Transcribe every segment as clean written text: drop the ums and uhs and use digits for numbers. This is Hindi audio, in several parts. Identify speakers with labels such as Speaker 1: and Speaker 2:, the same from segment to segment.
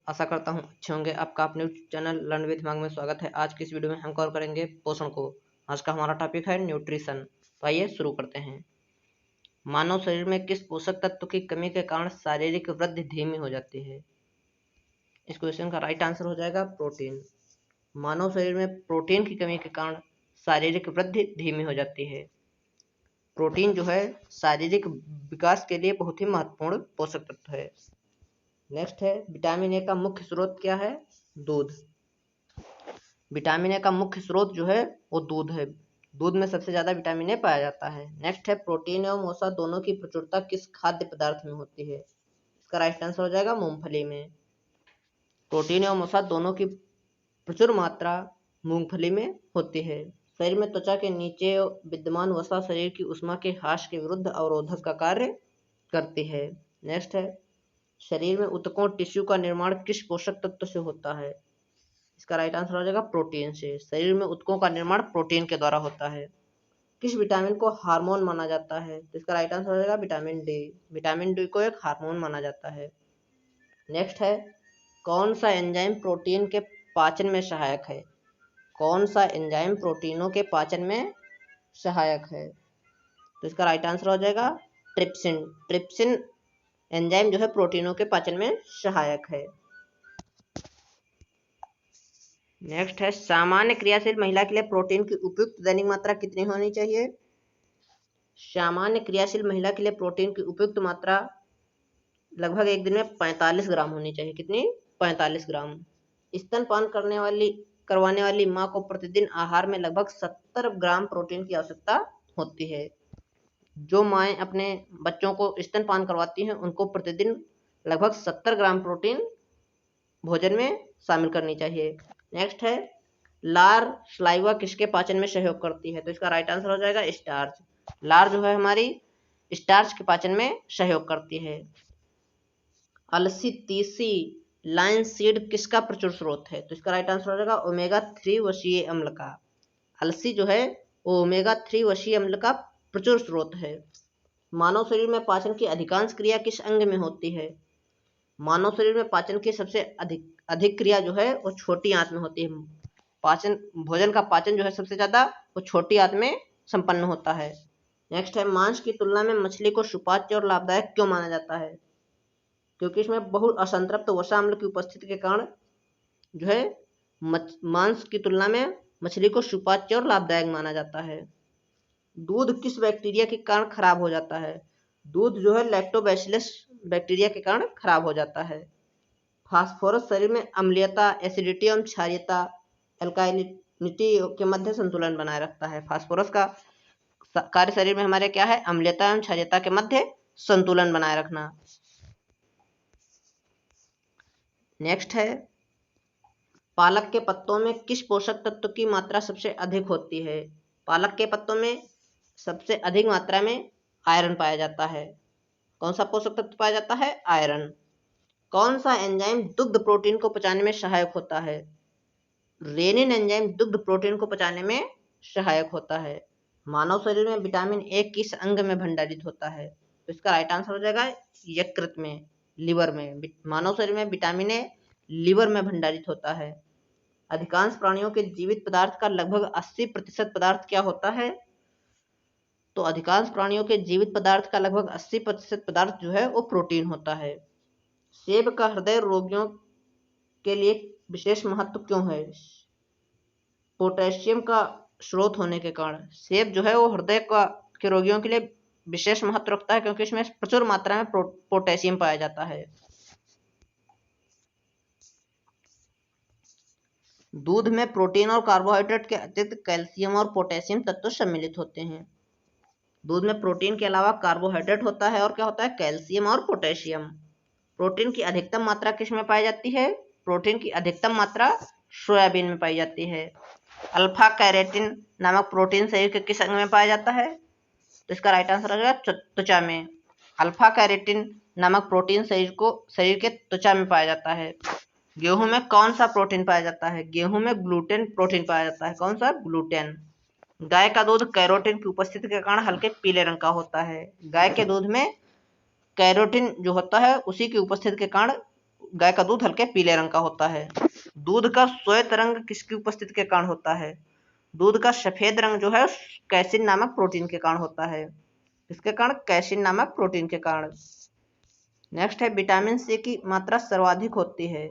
Speaker 1: आशा करता हूँ अच्छे होंगे। आपका अपने चैनल लर्न विद मांग में स्वागत है। आज की इस वीडियो में हम कवर करेंगे पोषण को। आज का हमारा टॉपिक है न्यूट्रिशन। तो आइए शुरू करते हैं। मानव शरीर में किस पोषक तत्व की कमी के कारण शारीरिक वृद्धि धीमी हो जाती है? इस क्वेश्चन का राइट आंसर हो जाएगा प्रोटीन। मानव शरीर में प्रोटीन की कमी के कारण शारीरिक वृद्धि धीमी हो जाती है। प्रोटीन जो है शारीरिक विकास के लिए बहुत ही महत्वपूर्ण पोषक तत्व है। नेक्स्ट है विटामिन ए का मुख्य स्रोत क्या है? दूध। विटामिन ए का मुख्य स्रोत जो है वो दूध है। दूध में सबसे ज्यादा विटामिन ए पाया जाता है। नेक्स्ट है प्रोटीन एवं वसा दोनों की प्रचुरता किस खाद्य पदार्थ में होती है? इसका राइट आंसर हो जाएगा मूंगफली में। प्रोटीन एवं वसा दोनों की प्रचुर मात्रा मूंगफली में होती है। शरीर में त्वचा के नीचे विद्यमान वसा शरीर की ऊष्मा के ह्रास के विरुद्ध अवरोधक का कार्य करती है। नेक्स्ट है शरीर में ऊतकों टिश्यू का निर्माण किस पोषक तत्व से होता है? इसका राइट आंसर हो जाएगा प्रोटीन से। शरीर में ऊतकों का निर्माण प्रोटीन के द्वारा होता है। किस विटामिन को हार्मोन माना जाता है? तो इसका राइट आंसर हो जाएगा विटामिन डी। विटामिन डी को एक हार्मोन माना जाता है। नेक्स्ट है कौन सा एंजाइम प्रोटीन के पाचन में सहायक है? कौन सा एंजाइम प्रोटीनों के पाचन में सहायक है? तो इसका राइट आंसर हो जाएगा ट्रिप्सिन। ट्रिप्सिन एंजाइम जो है प्रोटीनों के पाचन में सहायक है। नेक्स्ट है सामान्य क्रियाशील महिला के लिए प्रोटीन की उपयुक्त दैनिक मात्रा कितनी होनी चाहिए? सामान्य क्रियाशील महिला के लिए प्रोटीन की उपयुक्त मात्रा लगभग एक दिन में 45 ग्राम होनी चाहिए। कितनी? 45 ग्राम। स्तनपान करवाने वाली माँ को प्रतिदिन आहार में लगभग 70 ग्राम प्रोटीन की आवश्यकता होती है। जो माएँ अपने बच्चों को स्तनपान करवाती हैं उनको प्रतिदिन लगभग 70 ग्राम प्रोटीन भोजन में शामिल करनी चाहिए। नेक्स्ट है लार स्लाइवा किसके पाचन में सहयोग करती है? तो इसका राइट आंसर हो जाएगा स्टार्च। लार जो है हमारी स्टार्च के पाचन में सहयोग करती है। अलसी, तीसी, लाइन सीड किसका प्रचुर स्रोत है? तो इसका राइट आंसर हो जाएगा ओमेगा 3 वसीय अम्ल का। अलसी जो है वो ओमेगा 3 वसीय अम्ल का प्रचुर स्रोत है। मानव शरीर में पाचन की अधिकांश क्रिया किस अंग में होती है? मानव शरीर में पाचन की सबसे अधिक क्रिया जो है वो छोटी आंत में होती है। भोजन का पाचन जो है सबसे ज्यादा वो छोटी आंत में संपन्न होता है। नेक्स्ट है मांस की तुलना में मछली को सुपाच्य और लाभदायक क्यों माना जाता है? क्योंकि इसमें बहुत असंतृप्त वसा अम्ल की उपस्थिति के कारण जो है मांस की तुलना में मछली को सुपाच्य और लाभदायक माना जाता है। दूध किस बैक्टीरिया के कारण खराब हो जाता है? दूध जो है लैक्टोबैसिलस बैक्टीरिया के कारण खराब हो जाता है। फास्फोरस शरीर में अम्लीयता, एसिडिटी एवं क्षारीयता, एल्काइलिटी के मध्य संतुलन बनाए रखता है। फास्फोरस का कार्य शरीर में हमारे क्या है? अम्लीयता एवं क्षारीयता के मध्य संतुलन बनाए रखना। नेक्स्ट है पालक के पत्तों में किस पोषक तत्व की मात्रा सबसे अधिक होती है? पालक के पत्तों में सबसे अधिक मात्रा में आयरन पाया जाता है। कौन सा पोषक तत्व पाया जाता है? आयरन। कौन सा एंजाइम दुग्ध प्रोटीन को पचाने में सहायक होता है? रेनिन एंजाइम दुग्ध प्रोटीन को पचाने में सहायक होता है। मानव शरीर में विटामिन ए किस अंग में भंडारित होता है? तो इसका राइट आंसर हो जाएगा यकृत में, लिवर में। मानव शरीर में विटामिन ए लिवर में भंडारित होता है। अधिकांश प्राणियों के जीवित पदार्थ का लगभग 80% पदार्थ क्या होता है? तो अधिकांश प्राणियों के जीवित पदार्थ का लगभग 80% पदार्थ जो है वो प्रोटीन होता है। सेब का हृदय रोगियों के लिए विशेष महत्व क्यों है? पोटेशियम का स्रोत होने के कारण सेब जो है वो हृदय के रोगियों के लिए विशेष महत्व रखता है क्योंकि इसमें प्रचुर मात्रा में पोटेशियम पाया जाता है। दूध में प्रोटीन और कार्बोहाइड्रेट के अतिरिक्त कैल्शियम और पोटेशियम तत्व सम्मिलित होते हैं। दूध में प्रोटीन के अलावा कार्बोहाइड्रेट होता है और क्या होता है? कैल्शियम और पोटेशियम। प्रोटीन की अधिकतम मात्रा किस में पाई जाती है? प्रोटीन की अधिकतम मात्रा सोयाबीन में पाई जाती है। अल्फा कैरेटिन नामक प्रोटीन शरीर के किस अंग में पाया जाता है? तो इसका राइट आंसर हो जाएगा त्वचा में। अल्फा कैरेटिन नामक प्रोटीन शरीर के त्वचा में पाया जाता है। गेहूं में कौन सा प्रोटीन पाया जाता है? गेहूं में ग्लूटेन प्रोटीन पाया जाता है। कौन सा? ग्लूटेन। गाय का दूध कैरोटीन की उपस्थिति के कारण हल्के पीले रंग का होता है। गाय के दूध में कैरोटीन जो होता है उसी की उपस्थिति के कारण गाय का दूध हल्के पीले रंग का होता है। दूध का श्वेत रंग किसकी उपस्थिति के कारण होता है? दूध का सफेद रंग जो है कैसिन नामक प्रोटीन के कारण होता है। किसके कारण? कैसिन नामक प्रोटीन के कारण। नेक्स्ट है विटामिन सी की मात्रा सर्वाधिक होती है।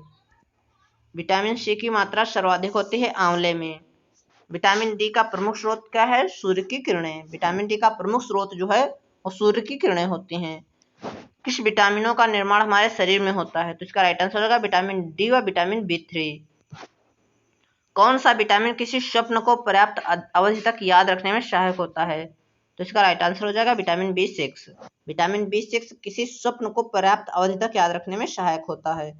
Speaker 1: विटामिन सी की मात्रा सर्वाधिक होती है आंवले में। विटामिन डी का प्रमुख स्रोत क्या है? सूर्य की किरणें। विटामिन डी का प्रमुख स्रोत जो है वो सूर्य की किरणें होती हैं। किस विटामिनों का निर्माण हमारे शरीर में होता है? तो इसका राइट आंसर होगा विटामिन डी व विटामिन बी3। कौन सा विटामिन किसी स्वप्न को पर्याप्त अवधि तक याद रखने में सहायक होता है? तो इसका राइट आंसर हो जाएगा विटामिन बी6। विटामिन बी6 किसी स्वप्न को पर्याप्त अवधि तक याद रखने में सहायक होता है।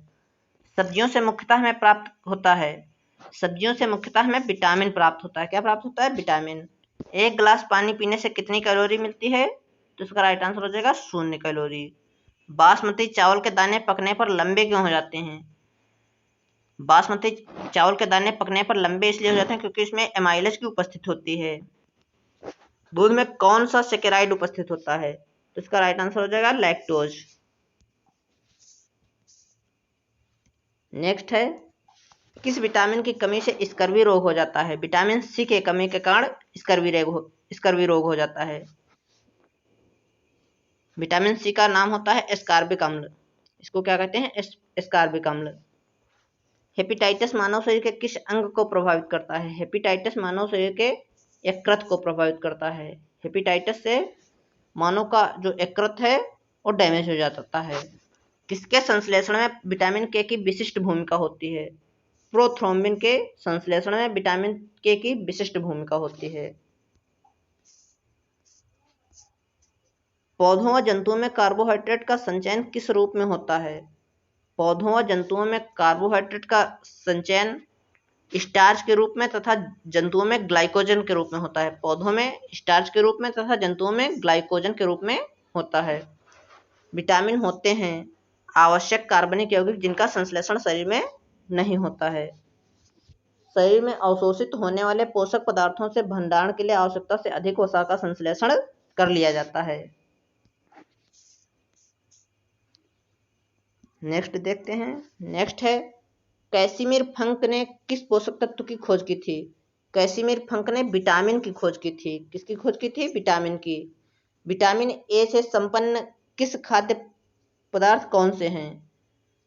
Speaker 1: सब्जियों से मुख्यतः हमें प्राप्त होता है, सब्जियों से मुख्यतः हमें विटामिन प्राप्त होता है। क्या प्राप्त होता है? विटामिन। एक गिलास पानी पीने से कितनी कैलोरी मिलती है? तो इसका राइट आंसर हो जाएगा 0 कैलोरी। बासमती चावल के दाने पकने पर लंबे क्यों हो जाते हैं? बासमती चावल के दाने पकने पर लंबे इसलिए हो जाते हैं क्योंकि इसमें एमाइलेज की उपस्थिति होती है। दूध में कौन सा सेकेराइड उपस्थित होता है? तो इसका राइट आंसर हो जाएगा लैक्टोज। नेक्स्ट है किस विटामिन की कमी से स्कर्वी रोग हो जाता है? विटामिन सी के कमी के कारण स्कर्वी रोग हो जाता है। विटामिन सी का नाम होता है एस्कॉर्बिक अम्ल। इसको क्या कहते हैं? एस्कॉर्बिक अम्ल। हेपेटाइटिस मानव शरीर के किस अंग को प्रभावित करता है? हेपेटाइटिस मानव शरीर के यकृत को प्रभावित करता है। हेपेटाइटिस से मानव का जो यकृत है वो डैमेज हो जाता है। किसके संश्लेषण में विटामिन के की विशिष्ट भूमिका होती है? प्रोथ्रोम्बिन के संश्लेषण में विटामिन के की विशिष्ट भूमिका होती है। पौधों व जंतुओं में कार्बोहाइड्रेट का संचयन किस रूप में होता है? पौधों व जंतुओं में कार्बोहाइड्रेट का संचयन स्टार्च के रूप में तथा जंतुओं में ग्लाइकोजन के रूप में होता है। पौधों में स्टार्च के रूप में तथा जंतुओं में ग्लाइकोजन के रूप में होता है। विटामिन होते हैं आवश्यक कार्बनिक यौगिक जिनका संश्लेषण शरीर में नहीं होता है। शरीर में अवशोषित होने वाले पोषक पदार्थों से भंडारण के लिए आवश्यकता से अधिक वसा का संश्लेषण कर लिया जाता है। नेक्स्ट देखते हैं। नेक्स्ट है कैसिमिर फंक ने किस पोषक तत्व की खोज की थी? कैसिमिर फंक ने विटामिन की खोज की थी। किसकी खोज की थी? विटामिन की। विटामिन ए से संपन्न किस खाद्य पदार्थ कौन से हैं?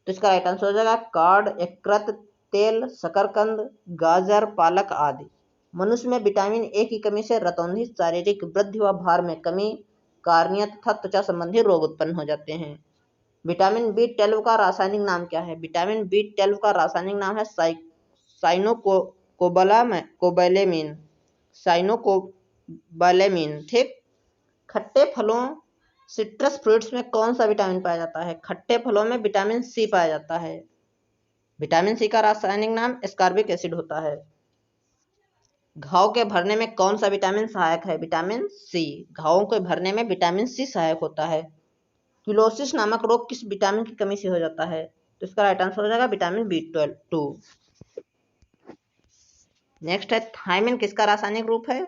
Speaker 1: तो इसका राइट आंसर हो जाएगा कार्ड, यकृत, तेल, शकरकंद, गाजर, पालक आदि। मनुष्य में विटामिन ए की कमी से रतौंधी, शारीरिक वृद्धि व भार में कमी, कार्निया तथा त्वचा संबंधी रोग उत्पन्न हो जाते हैं। विटामिन बी12 का रासायनिक नाम क्या है? विटामिन बी12 का रासायनिक नाम है साइनोकोबालामीन। साइनोकोबालामीन। ठीक। खट्टे फलों सिट्रस फ्रूट्स में कौन सा विटामिन पाया जाता है? खट्टे फलों में विटामिन सी पाया जाता है। विटामिन सी का रासायनिक नाम एस्कॉर्बिक एसिड होता है। घाव के भरने में कौन सा विटामिन सहायक है? Vitamin C. घावों के भरने में विटामिन सी सहायक होता है। क्यूलोसिस नामक रोग किस विटामिन की कमी से हो जाता है? तो इसका राइट आंसर हो जाएगा विटामिन बी12। नेक्स्ट है थायमिन किसका रासायनिक रूप है?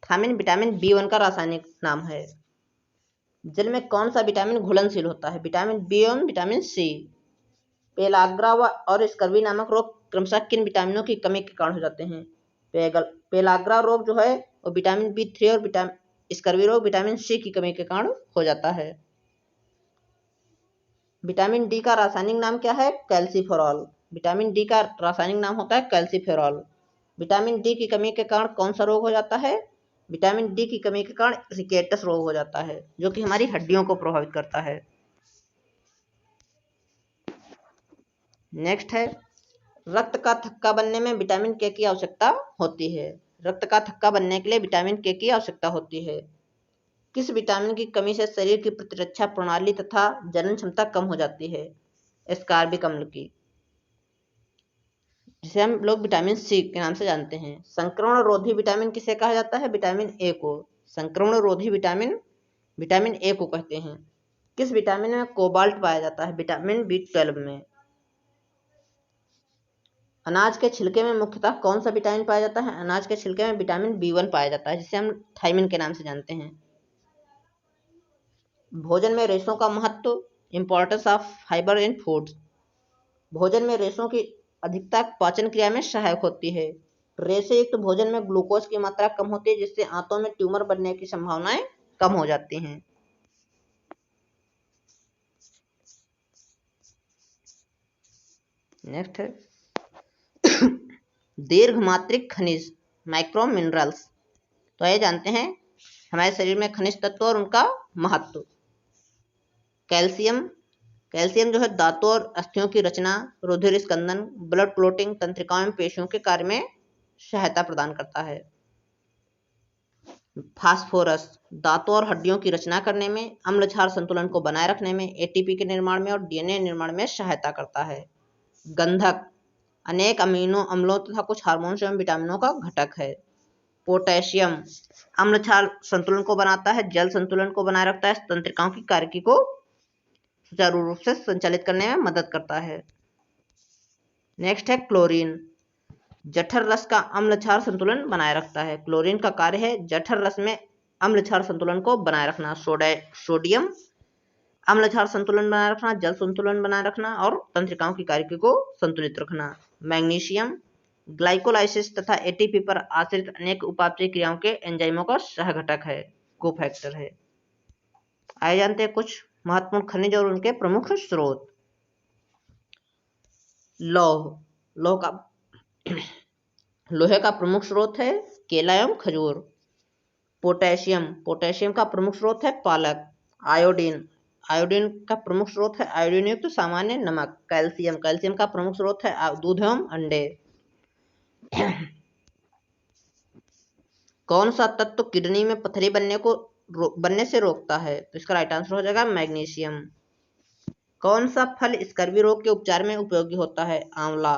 Speaker 1: थायमिन विटामिन बी1 का रासायनिक नाम है। जल में कौन सा विटामिन घुलनशील होता है? Vitamin B one, vitamin C. Pellagra और स्कर्वी नामक रोग क्रमशः किन विटामिनों की कमी के कारण हो जाते हैं? पेलाग्रा रोग जो है वो विटामिन बी3 और स्कर्वी रोग विटामिन सी की कमी के कारण हो जाता है। विटामिन डी का रासायनिक नाम क्या है? कैल्सीफेरॉल। विटामिन डी का रासायनिक नाम होता है कैल्सीफेरॉल। विटामिन डी की कमी के कारण कौन सा रोग हो जाता है? विटामिन डी की कमी के कारण रिकेटस रोग हो जाता है जो कि हमारी हड्डियों को प्रभावित करता है। नेक्स्ट है रक्त का थक्का बनने में विटामिन के की आवश्यकता होती है। रक्त का थक्का बनने के लिए विटामिन के की आवश्यकता होती है। किस विटामिन की कमी से शरीर की प्रतिरक्षा प्रणाली तथा जनन क्षमता कम हो जाती है? एस्कॉर्बिक अम्ल की, जिसे हम लोग विटामिन सी के नाम से जानते हैं। संक्रमण रोधी विटामिन किसे कहा जाता है? विटामिन ए को। संक्रमण रोधी विटामिन विटामिन ए को कहते हैं। किस विटामिन में कोबाल्ट पाया जाता है? विटामिन बी12 में। अनाज के छिलके में मुख्यतः कौन सा विटामिन पाया जाता है? अनाज के छिलके में विटामिन बी1 पाया जाता है जिसे हम थायमिन के नाम से जानते हैं। भोजन में रेशों का महत्व, importance of fibre in foods. भोजन में रेशों की अधिकता पाचन क्रिया में सहायक होती है। रेशे युक्त भोजन में ग्लूकोज की मात्रा कम होती है, जिससे आंतों में ट्यूमर बनने की संभावनाएं कम हो जाती हैं। नेक्स्ट है दीर्घमात्रिक खनिज माइक्रो मिनरल्स। तो ये जानते हैं हमारे शरीर में खनिज तत्व और उनका महत्व। कैल्शियम, कैल्शियम जो है दांतों और अस्थियों की रचना, रुधिर स्कंदन, ब्लड क्लोटिंग, तंत्रिकाओं में पेशियों के कार्य में सहायता प्रदान करता है। फास्फोरस दांतों और हड्डियों की रचना करने में, अम्ल क्षार संतुलन को बनाए रखने में, एटीपी के निर्माण में और डीएनए निर्माण में सहायता करता है। गंधक अनेक अमीनो अम्लों तथा कुछ हार्मोन्स एवं विटामिनों का घटक है। पोटेशियम अम्ल क्षार संतुलन को बनाता है, जल संतुलन को बनाए रखता है, तंत्रिकाओं की कार्यकी को सुचारू रूप से संचालित करने में मदद करता है। नेक्स्ट है क्लोरीन, जठर रस का अम्ल क्षार संतुलन बनाए रखता है। क्लोरीन का कार्य है जठर रस में अम्ल क्षार संतुलन को बनाए रखना। सोडियम अम्ल क्षार संतुलन बनाए रखना, जल संतुलन बनाए रखना और तंत्रिकाओं की कार्यकी को संतुलित रखना। मैग्नीशियम ग्लाइकोलाइसिस तथा एटीपी पर आश्रित अनेक उपापचयी क्रियाओं के एंजाइमों का सह घटक है, कोफैक्टर है। आइए जानते हैं कुछ महत्वपूर्ण खनिज और उनके प्रमुख स्रोत। लोहे का प्रमुख स्रोत है केला एवं खजूर। पोटेशियम का प्रमुख स्रोत है पालक। आयोडीन का प्रमुख स्रोत है आयोडीन युक्त सामान्य नमक। कैल्शियम का प्रमुख स्रोत है दूध एवं अंडे। कौन सा तत्व किडनी में पथरी बनने से रोकता है? तो इसका राइट आंसर हो जाएगा मैग्नीशियम। कौन सा फल स्कर्वी रोग के उपचार में उपयोगी होता है? आंवला।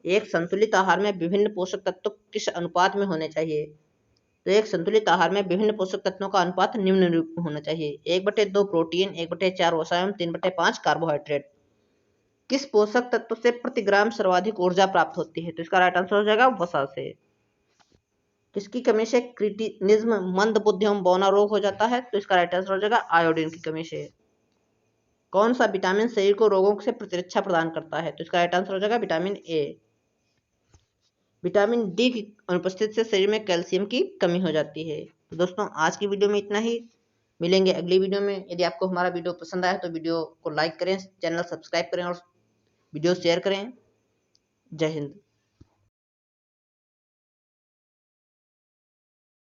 Speaker 1: एक संतुलित आहार में विभिन्न पोषक तत्व किस अनुपात में होने चाहिए? तो एक संतुलित आहार में विभिन्न पोषक तत्वों का अनुपात निम्न रूप में होना चाहिए: 1/2 प्रोटीन, 1/4 वसा एवं 3/5 कार्बोहाइड्रेट। किस पोषक तत्व से प्रति ग्राम सर्वाधिक ऊर्जा प्राप्त होती है? तो इसका राइट आंसर हो जाएगा वसा से। किसकी कमी से क्रिटिनिज्म, मंद बुद्धि एवं बौना रोग हो जाता है? तो इसका राइट आंसर हो जाएगा आयोडीन की कमी से। कौन सा विटामिन शरीर को रोगों से प्रतिरक्षा प्रदान करता है? तो इसका राइट आंसर हो जाएगा विटामिन ए। विटामिन डी की अनुपस्थिति से शरीर में कैल्शियम की कमी हो जाती है। तो दोस्तों आज की वीडियो में इतना ही, मिलेंगे अगली वीडियो में। यदि आपको हमारा वीडियो पसंद आया तो वीडियो को लाइक करें, चैनल सब्सक्राइब करें और वीडियो शेयर करें। जय हिंद।